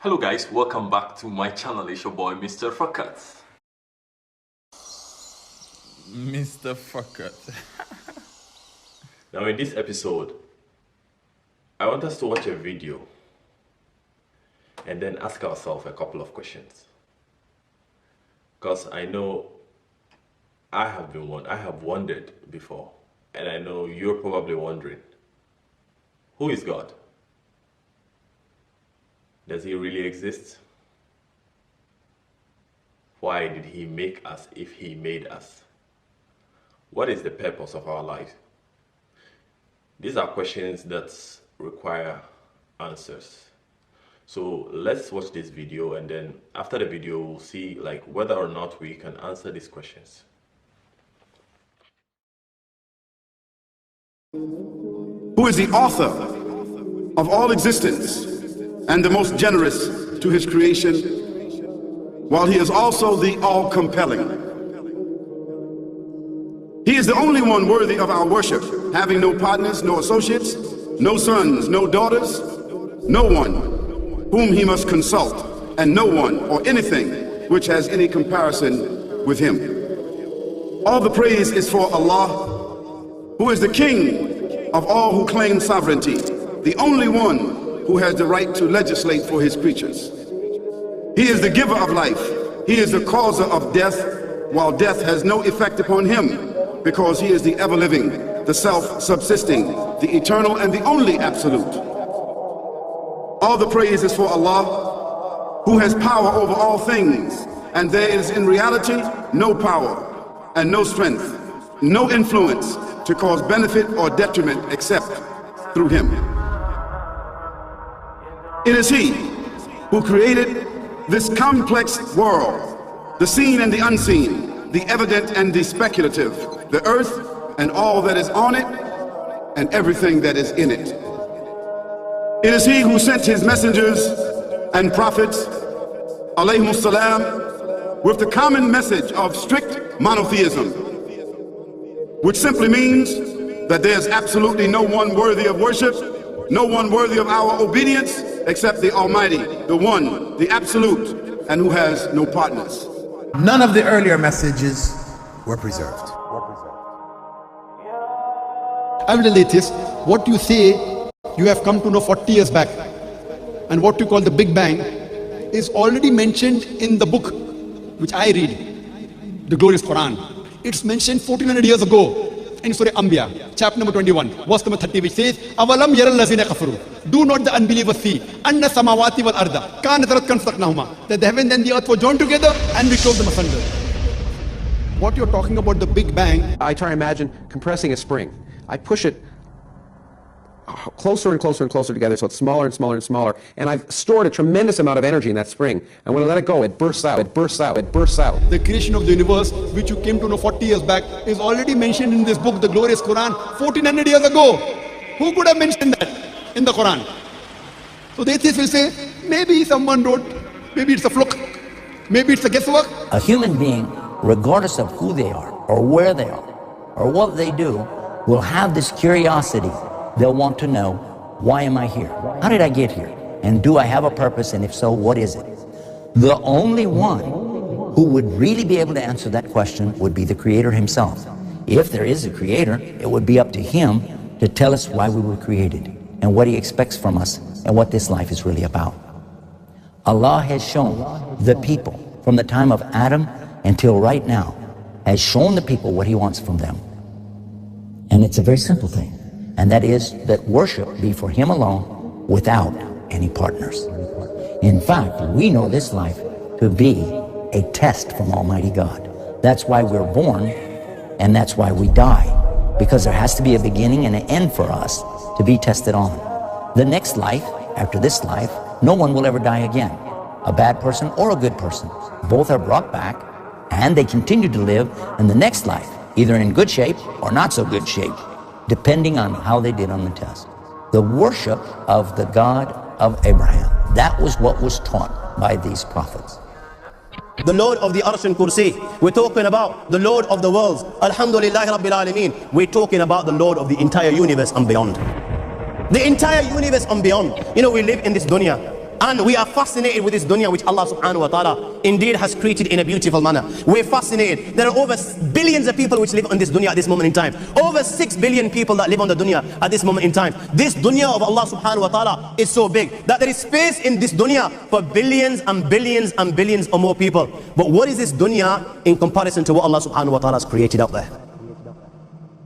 Hello guys, welcome back to my channel. It's your boy Mr Faqat. Mr Faqat. Now in this episode, I want us to watch a video and then ask ourselves a couple of questions. Because I know I have wondered before, and I know you're probably wondering, who is God? Does he really exist? Why did he make us if he made us? What is the purpose of our life? These are questions that require answers. So let's watch this video, and then after the video we'll see whether or not we can answer these questions. Who is the author of all existence and the most generous to his creation, while he is also the all-compelling. He is the only one worthy of our worship, having no partners, no associates, no sons, no daughters, no one whom he must consult, and no one or anything which has any comparison with him. All the praise is for Allah, who is the King of all who claim sovereignty, the only one who has the right to legislate for his creatures. He is the giver of life. He is the causer of death, while death has no effect upon him, because he is the ever-living, the self-subsisting, the eternal and the only absolute. All the praise is for Allah, who has power over all things, and there is in reality no power and no strength, no influence to cause benefit or detriment except through him. It is he who created this complex world, the seen and the unseen, the evident and the speculative, the earth and all that is on it, and everything that is in it. It is he who sent his messengers and prophets, alayhimus salam, with the common message of strict monotheism, which simply means that there's absolutely no one worthy of worship, no one worthy of our obedience except the Almighty, the One, the Absolute, and who has no partners. None of the earlier messages were preserved. I'm an atheist. What you say you have come to know 40 years back, and what you call the Big Bang is already mentioned in the book which I read, the glorious Quran. It's mentioned 1400 years ago in Surah Anbiya, chapter number 21, verse number 30, which says, "Awalam yaral lazina kafaru." Do not the unbelievers see anna samawati wal arda kanat ratkan fasaqnahuma, that the heaven and the earth were joined together and we clove them asunder. What you're talking about, the Big Bang, I try to imagine compressing a spring. I push it closer and closer and closer together, so it's smaller and smaller and smaller, and I've stored a tremendous amount of energy in that spring, and when I let it go, it bursts out, it bursts out, it bursts out. the creation of the universe, which you came to know 40 years back, is already mentioned in this book, the glorious Quran, 1400 years ago. Who could have mentioned that in the Quran? So the atheists will say, maybe someone wrote, maybe it's a fluke, maybe it's a guesswork. A human being, regardless of who they are, or where they are, or what they do, will have this curiosity. They'll want to know, why am I here? How did I get here? And do I have a purpose? And if so, what is it? The only one who would really be able to answer that question would be the Creator himself. If there is a Creator, it would be up to him to tell us why we were created and what he expects from us and what this life is really about. Allah has shown the people from the time of Adam until right now, has shown the people what he wants from them. And it's a very simple thing. And that is that worship be for him alone without any partners. In fact, we know this life to be a test from Almighty God. That's why we're born, and that's why we die, because there has to be a beginning and an end for us to be tested on. The next life, after this life, no one will ever die again. A bad person or a good person. Both are brought back, and they continue to live in the next life, either in good shape or not so good shape, depending on how they did on the test. The worship of the God of Abraham, that was what was taught by these prophets. The Lord of the Arsh and Kursi. We're talking about the Lord of the worlds. Alhamdulillah Rabbil Alameen. We're talking about the Lord of the entire universe and beyond. The entire universe and beyond. You know, we live in this dunya. And we are fascinated with this dunya which Allah subhanahu wa ta'ala indeed has created in a beautiful manner. We're fascinated. There are over billions of people which live on this dunya at this moment in time. Over 6 billion people that live on the dunya at this moment in time. This dunya of Allah subhanahu wa ta'ala is so big that there is space in this dunya for billions and billions and billions or more people. But what is this dunya in comparison to what Allah subhanahu wa ta'ala has created out there?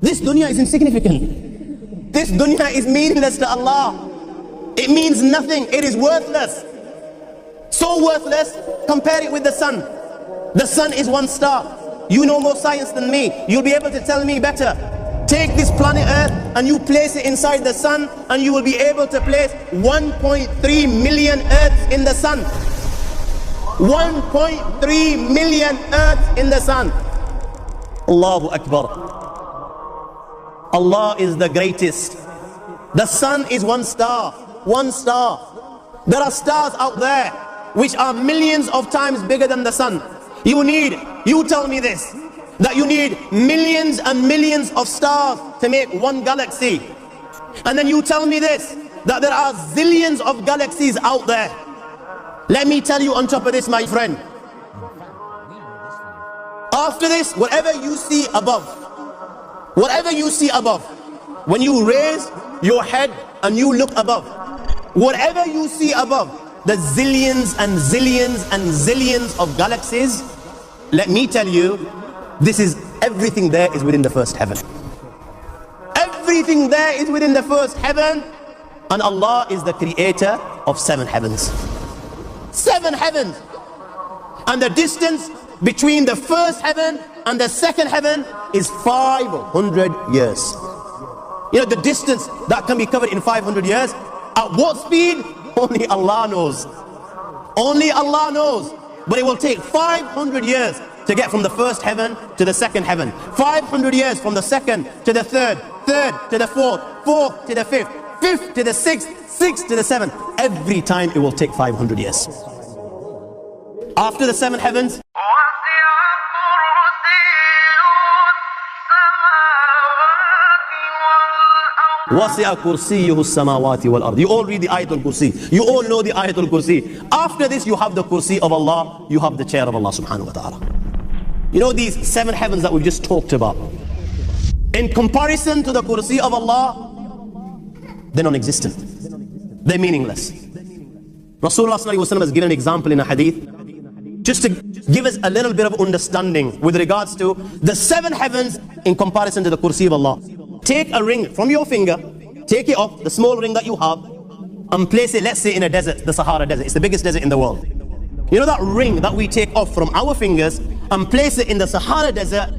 This dunya is insignificant. This dunya is meaningless to Allah. It means nothing. It is worthless. So worthless, compare it with the sun. The sun is one star. You know more science than me. You'll be able to tell me better. Take this planet Earth and you place it inside the sun, and you will be able to place 1.3 million Earths in the sun. 1.3 million Earths in the sun. Allahu Akbar. Allah is the greatest. The sun is one star. One star. There are stars out there which are millions of times bigger than the sun. You tell me this, that you need millions and millions of stars to make one galaxy. And then you tell me this, that there are zillions of galaxies out there. Let me tell you on top of this, my friend. After this, whatever you see above, when you raise your head and you look above, whatever you see above, the zillions and zillions and zillions of galaxies, let me tell you, this is everything there is within the first heaven. Everything there is within the first heaven, and Allah is the creator of 7 heavens. 7 heavens. And the distance between the first heaven and the second heaven is 500 years. You know the distance that can be covered in 500 years? At what speed? Only Allah knows. Only Allah knows. But it will take 500 years to get from the first heaven to the second heaven. 500 years from the second to the third, third to the fourth, fourth to the fifth, fifth to the sixth, sixth to the seventh. Every time it will take 500 years. After the 7 heavens, وَسِعَ كُرْسِيُّهُ السَّمَاوَاتِ وَالْأَرْضِ. You all read the Ayatul Kursi. You all know the Ayatul Kursi. After this you have the Kursi of Allah. You have the chair of Allah subhanahu wa ta'ala. You know these 7 heavens that we've just talked about, in comparison to the Kursi of Allah, they're non-existent. They're meaningless. Rasulullah sallallahu alaihi wasallam has given an example in a hadith just to give us a little bit of understanding with regards to the 7 heavens in comparison to the Kursi of Allah. Take a ring from your finger, take it off, the small ring that you have, and place it, let's say, in a desert, the Sahara Desert. It's the biggest desert in the world. You know that ring that we take off from our fingers and place it in the Sahara Desert?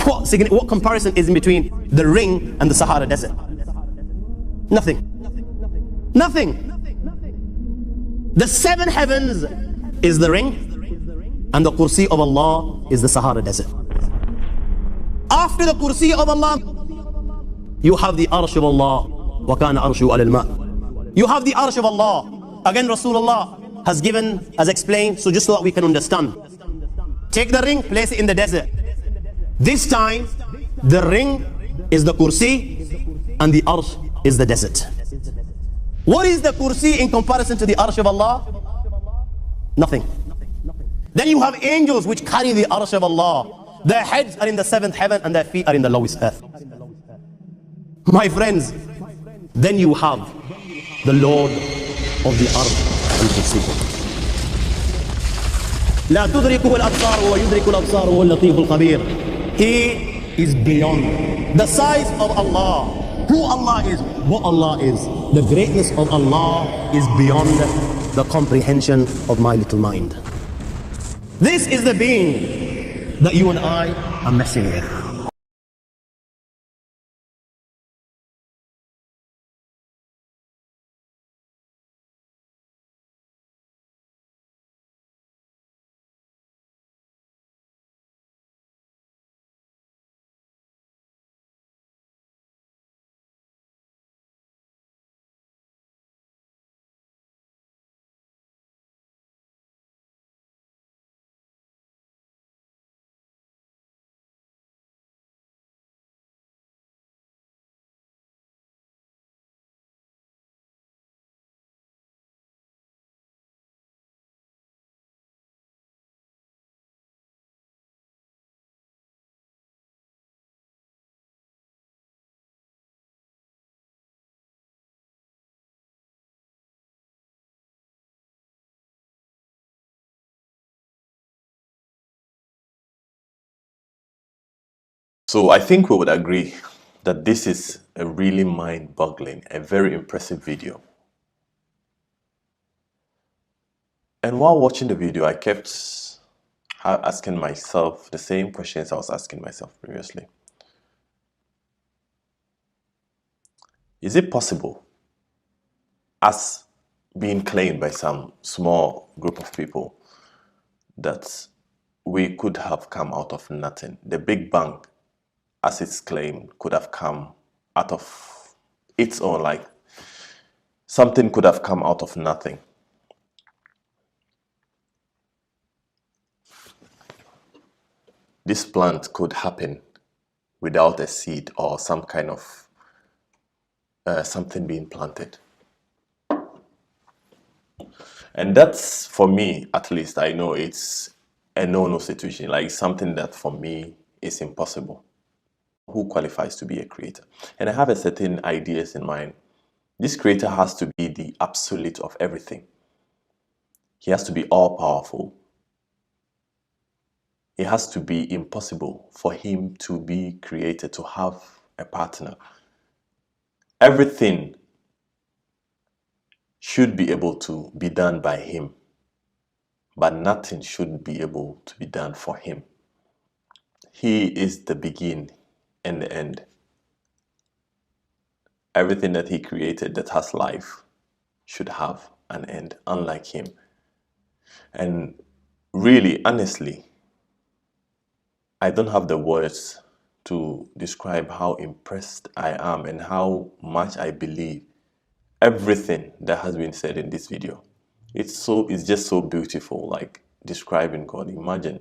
What comparison is in between the ring and the Sahara Desert? Nothing. Nothing. The 7 heavens is the ring, and the Kursi of Allah is the Sahara Desert. After the Kursi of Allah, you have the Arsh of Allah. وَكَانَ أَرْشُهُ عَلَى الْمَاءِ. You have the Arsh of Allah. Again, Rasulullah has explained, so just so that we can understand. Take the ring, place it in the desert. This time, the ring is the Kursi and the Arsh is the desert. What is the Kursi in comparison to the Arsh of Allah? Nothing. Then you have angels which carry the Arsh of Allah. Their heads are in the 7th heaven and their feet are in the lowest earth. My friends, then you have the Lord of the earth and the sea. لا تدركه الأبصار ويدرك الأبصار وهو اللطيف الخبير. He is beyond the size of Allah. Who Allah is, what Allah is, the greatness of Allah is beyond the comprehension of my little mind. This is the being that you and I are messing with. So I think we would agree that this is a really mind-boggling, a very impressive video. And while watching the video, I kept asking myself the same questions I was asking myself previously. Is it possible, as being claimed by some small group of people, that we could have come out of nothing? The Big Bang, as it's claimed, could have come out of its own, like something could have come out of nothing. This plant could happen without a seed or some kind of something being planted. And that's, for me, at least, I know it's a no-no situation, like something that for me is impossible. Who qualifies to be a creator? And I have a certain ideas in mind. This creator has to be the absolute of everything. He has to be all-powerful. It has to be impossible for him to be created, to have a partner. Everything should be able to be done by him, but nothing should be able to be done for him. He is the beginning and the end. Everything that he created that has life should have an end, unlike him. And really, honestly, I don't have the words to describe how impressed I am and how much I believe everything that has been said in this video. It's just so beautiful, like describing God. Imagine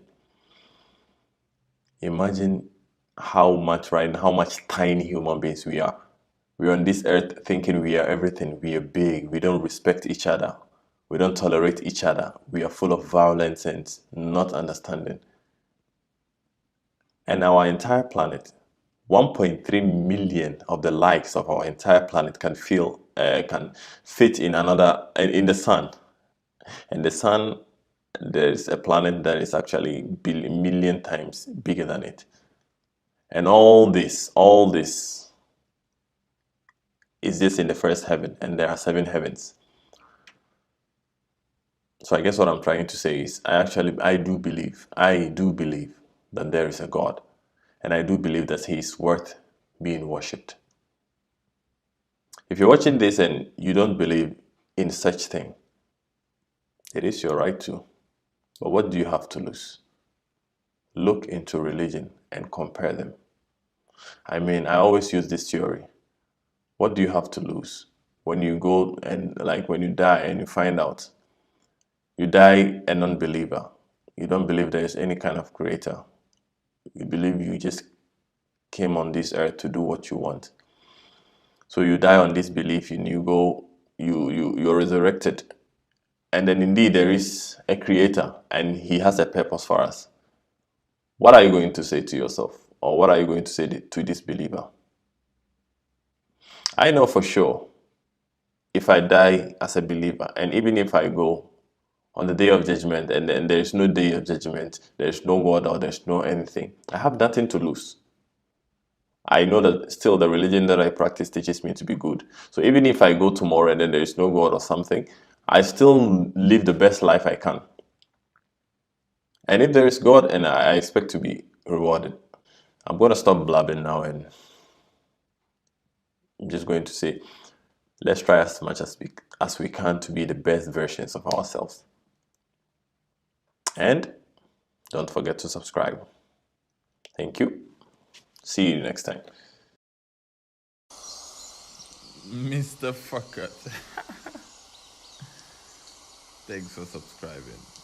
how much tiny human beings we are. We're on this earth thinking we are everything. We are big. We don't respect each other. We don't tolerate each other. We are full of violence and not understanding. And our entire planet, 1.3 million of the likes of our entire planet can fit in the sun. And the sun, there's a planet that is actually a million times bigger than it. And all this is just in the first heaven, and there are 7 heavens. So I guess what I'm trying to say is I do believe that there is a God, and I do believe that he is worth being worshipped. If you're watching this and you don't believe in such thing, it is your right to. But what do you have to lose? Look into religion and compare them. I mean, I always use this theory. What do you have to lose when you go and, like, when you die and you find out you die a non-believer? You don't believe there is any kind of creator. You believe you just came on this earth to do what you want. So you die on this belief and you're resurrected. And then indeed there is a creator and he has a purpose for us. What are you going to say to yourself? Or what are you going to say to this believer? I know for sure, if I die as a believer, and even if I go on the day of judgment and then there is no day of judgment, there is no God or there's no anything, I have nothing to lose. I know that still the religion that I practice teaches me to be good. So even if I go tomorrow and then there is no God or something, I still live the best life I can. And if there is God, and I expect to be rewarded. I'm going to stop blabbing now, and I'm just going to say, let's try as much as we can to be the best versions of ourselves. And don't forget to subscribe. Thank you. See you next time. Mr Faqat. Thanks for subscribing.